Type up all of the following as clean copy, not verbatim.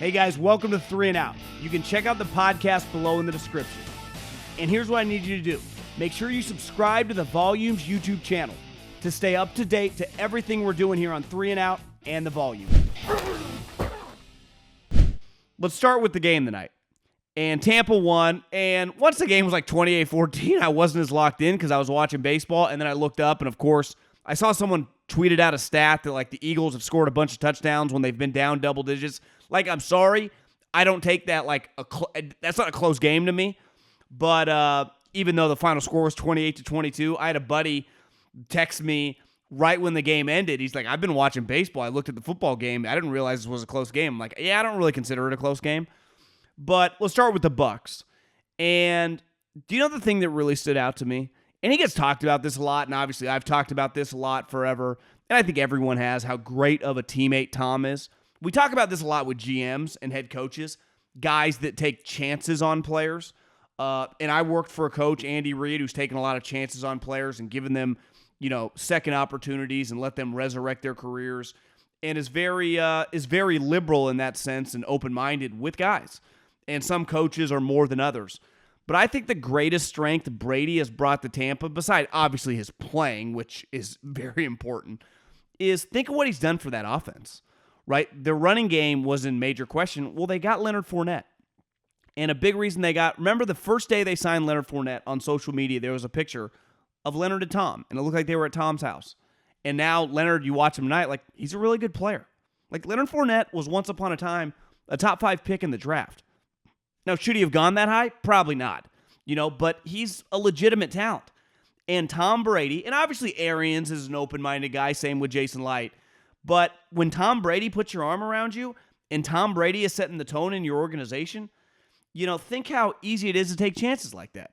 Hey guys, welcome to 3 and Out. You can check out the podcast below in the description. And here's what I need you to do. Make sure you subscribe to the Volumes YouTube channel to stay up to date to everything we're doing here on 3 and Out and the Volume. Let's start with the game tonight. And Tampa won, and once the game was like 28-14, I wasn't as locked in because I was watching baseball, and then I looked up, and of course, I saw someone tweeted out a stat that like the Eagles have scored a bunch of touchdowns when they've been down double digits. Like, I'm sorry, I don't take that like that's not a close game to me. But even though the final score was 28-22, I had a buddy text me right when the game ended. He's like, I've been watching baseball. I looked at the football game. I didn't realize this was a close game. I'm like, yeah, I don't really consider it a close game. But let's start with the Bucs. And do you know the thing that really stood out to me? And he gets talked about this a lot, and obviously I've talked about this a lot forever, and I think everyone has, how great of a teammate Tom is. We talk about this a lot with GMs and head coaches, guys that take chances on players. And I worked for a coach, Andy Reid, who's taken a lot of chances on players and given them, second opportunities and let them resurrect their careers, and is very liberal in that sense and open-minded with guys. And some coaches are more than others. But I think the greatest strength Brady has brought to Tampa, besides obviously his playing, which is very important, is think of what he's done for that offense, right? Their running game was in major question. Well, they got Leonard Fournette. And a big reason remember the first day they signed Leonard Fournette on social media, there was a picture of Leonard and Tom, and it looked like they were at Tom's house. And now Leonard, you watch him tonight, like he's a really good player. Like Leonard Fournette was once upon a time a top 5 pick in the draft. Now, should he have gone that high? Probably not, but he's a legitimate talent. And Tom Brady, and obviously Arians is an open-minded guy, same with Jason Light. But when Tom Brady puts your arm around you and Tom Brady is setting the tone in your organization, think how easy it is to take chances like that.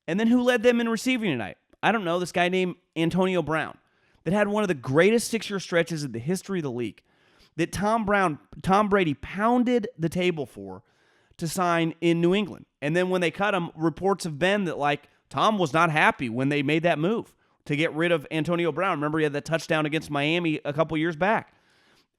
And then who led them in receiving tonight? I don't know, this guy named Antonio Brown that had one of the greatest 6-year stretches in the history of the league that Tom Brady pounded the table for to sign in New England. And then when they cut him, reports have been that Tom was not happy when they made that move to get rid of Antonio Brown. Remember, he had that touchdown against Miami a couple years back.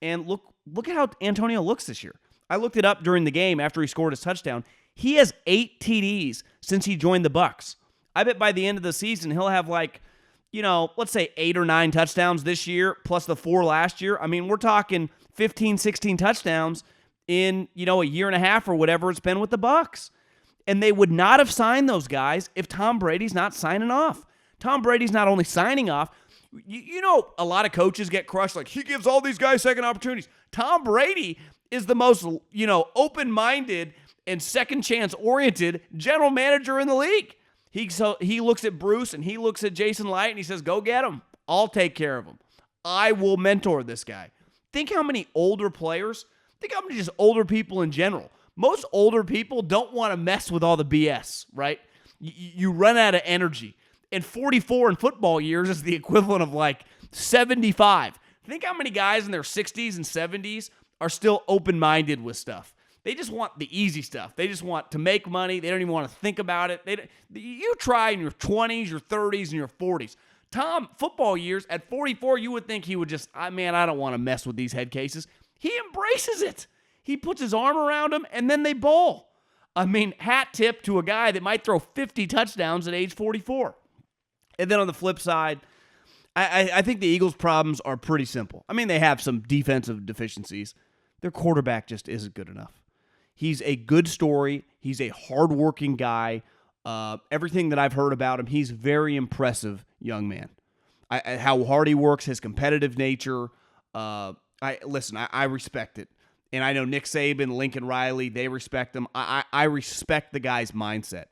And look at how Antonio looks this year. I looked it up during the game after he scored his touchdown. He has 8 TDs since he joined the Bucs. I bet by the end of the season, he'll have let's say 8 or 9 touchdowns this year, plus the 4 last year. I mean, we're talking 15, 16 touchdowns in, a year and a half or whatever it's been with the Bucs. And they would not have signed those guys if Tom Brady's not signing off. Tom Brady's not only signing off, a lot of coaches get crushed, like he gives all these guys second opportunities. Tom Brady is the most, open-minded and second chance oriented general manager in the league. He looks at Bruce and he looks at Jason Light and he says, go get him. I'll take care of him. I will mentor this guy. Think how many older players, think how many just older people in general. Most older people don't want to mess with all the BS, right? You run out of energy. And 44 in football years is the equivalent of 75. Think how many guys in their 60s and 70s are still open-minded with stuff. They just want the easy stuff. They just want to make money. They don't even want to think about it. You try in your 20s, your 30s, and your 40s. Tom, football years, at 44, you would think he would just, I don't want to mess with these head cases. He embraces it. He puts his arm around them, and then they bowl. Hat tip to a guy that might throw 50 touchdowns at age 44. And then on the flip side, I think the Eagles' problems are pretty simple. They have some defensive deficiencies. Their quarterback just isn't good enough. He's a good story. He's a hardworking guy. Everything that I've heard about him, he's a very impressive young man. How hard he works, his competitive nature. I respect it. And I know Nick Saban, Lincoln Riley, they respect him. I respect the guy's mindset.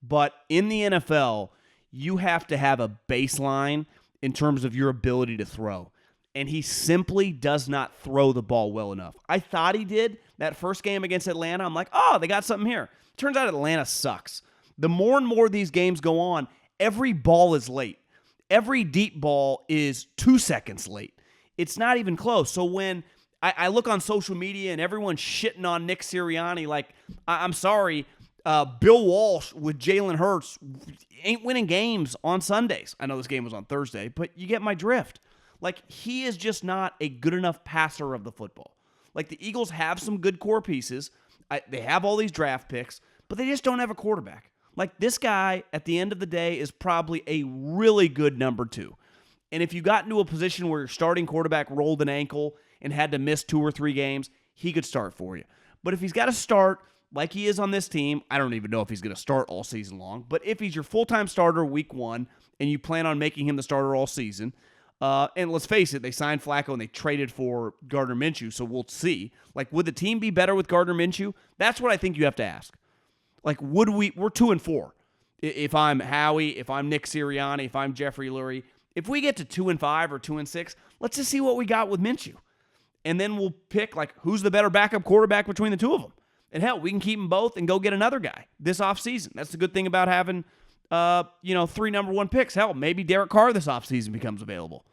But in the NFL, you have to have a baseline in terms of your ability to throw. And he simply does not throw the ball well enough. I thought he did that first game against Atlanta. I'm like, oh, they got something here. Turns out Atlanta sucks. The more and more these games go on, every ball is late. Every deep ball is 2 seconds late. It's not even close. So when I look on social media and everyone's shitting on Nick Sirianni, I'm sorry, Bill Walsh with Jalen Hurts ain't winning games on Sundays. I know this game was on Thursday, but you get my drift. He is just not a good enough passer of the football. Like, the Eagles have some good core pieces. They have all these draft picks, but they just don't have a quarterback. Like, this guy, at the end of the day, is probably a really good number 2. And if you got into a position where your starting quarterback rolled an ankle and had to miss 2 or 3 games, he could start for you. But if he's got to start like he is on this team, I don't even know if he's going to start all season long, but if he's your full-time starter week 1 and you plan on making him the starter all season, and let's face it, they signed Flacco and they traded for Gardner Minshew, so we'll see. Like, would the team be better with Gardner Minshew? That's what I think you have to ask. Like, we're 2-4. If I'm Howie, if I'm Nick Sirianni, if I'm Jeffrey Lurie, if we get to 2-5 or 2-6, let's just see what we got with Minshew. And then we'll pick, like, who's the better backup quarterback between the two of them. And hell, we can keep them both and go get another guy this offseason. That's the good thing about having, 3 number 1 picks. Hell, maybe Derek Carr this offseason becomes available.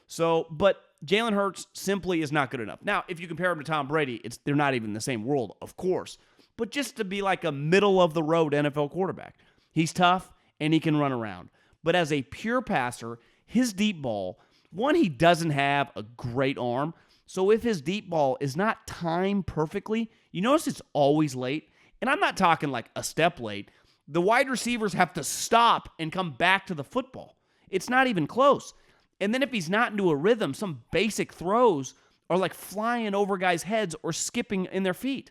So, but Jalen Hurts simply is not good enough. Now, if you compare him to Tom Brady, they're not even in the same world, of course. But just to be like a middle-of-the-road NFL quarterback. He's tough, and he can run around. But as a pure passer, his deep ball, one, he doesn't have a great arm. So if his deep ball is not timed perfectly, you notice it's always late. And I'm not talking like a step late. The wide receivers have to stop and come back to the football. It's not even close. And then if he's not into a rhythm, some basic throws are like flying over guys' heads or skipping in their feet.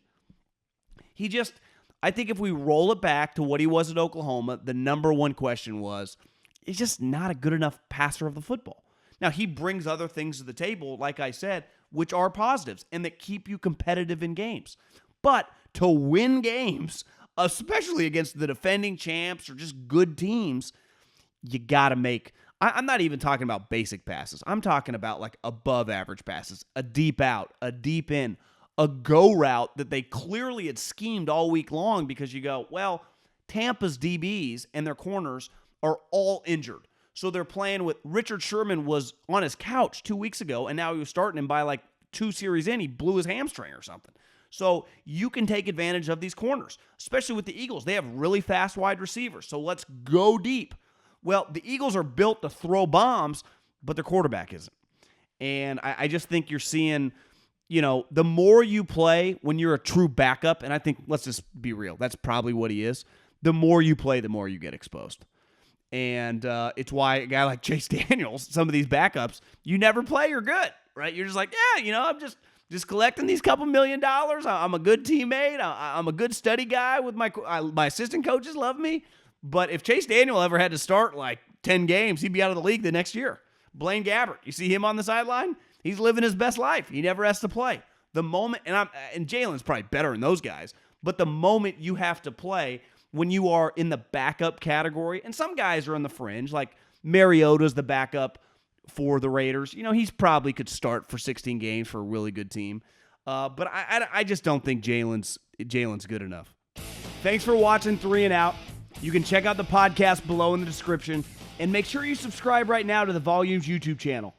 I think if we roll it back to what he was at Oklahoma, the number 1 question was, he's just not a good enough passer of the football. Now, he brings other things to the table, like I said, which are positives and that keep you competitive in games. But to win games, especially against the defending champs or just good teams, you got to make... I'm not even talking about basic passes. I'm talking about like above average passes, a deep out, a deep in, a go route that they clearly had schemed all week long because you go, well, Tampa's DBs and their corners are all injured. So they're playing with Richard Sherman was on his couch 2 weeks ago, and now he was starting him by like 2 series in. He blew his hamstring or something. So you can take advantage of these corners, especially with the Eagles. They have really fast wide receivers. So let's go deep. Well, the Eagles are built to throw bombs, but their quarterback isn't. And I just think you're seeing, the more you play when you're a true backup, and I think, let's just be real, that's probably what he is, the more you play, the more you get exposed. And it's why a guy like Chase Daniels, some of these backups, you never play, you're good, right? You're just like, I'm just collecting these couple $1 million. I'm a good teammate. I'm a good study guy with my assistant coaches love me. But if Chase Daniel ever had to start like 10 games, he'd be out of the league the next year. Blaine Gabbert, you see him on the sideline? He's living his best life. He never has to play. The moment, and Jalen's probably better than those guys, but the moment you have to play when you are in the backup category, and some guys are on the fringe, like Mariota's the backup for the Raiders. He's probably could start for 16 games for a really good team. But I just don't think Jalen's good enough. Thanks for watching 3 and Out. You can check out the podcast below in the description, and make sure you subscribe right now to the Volumes YouTube channel.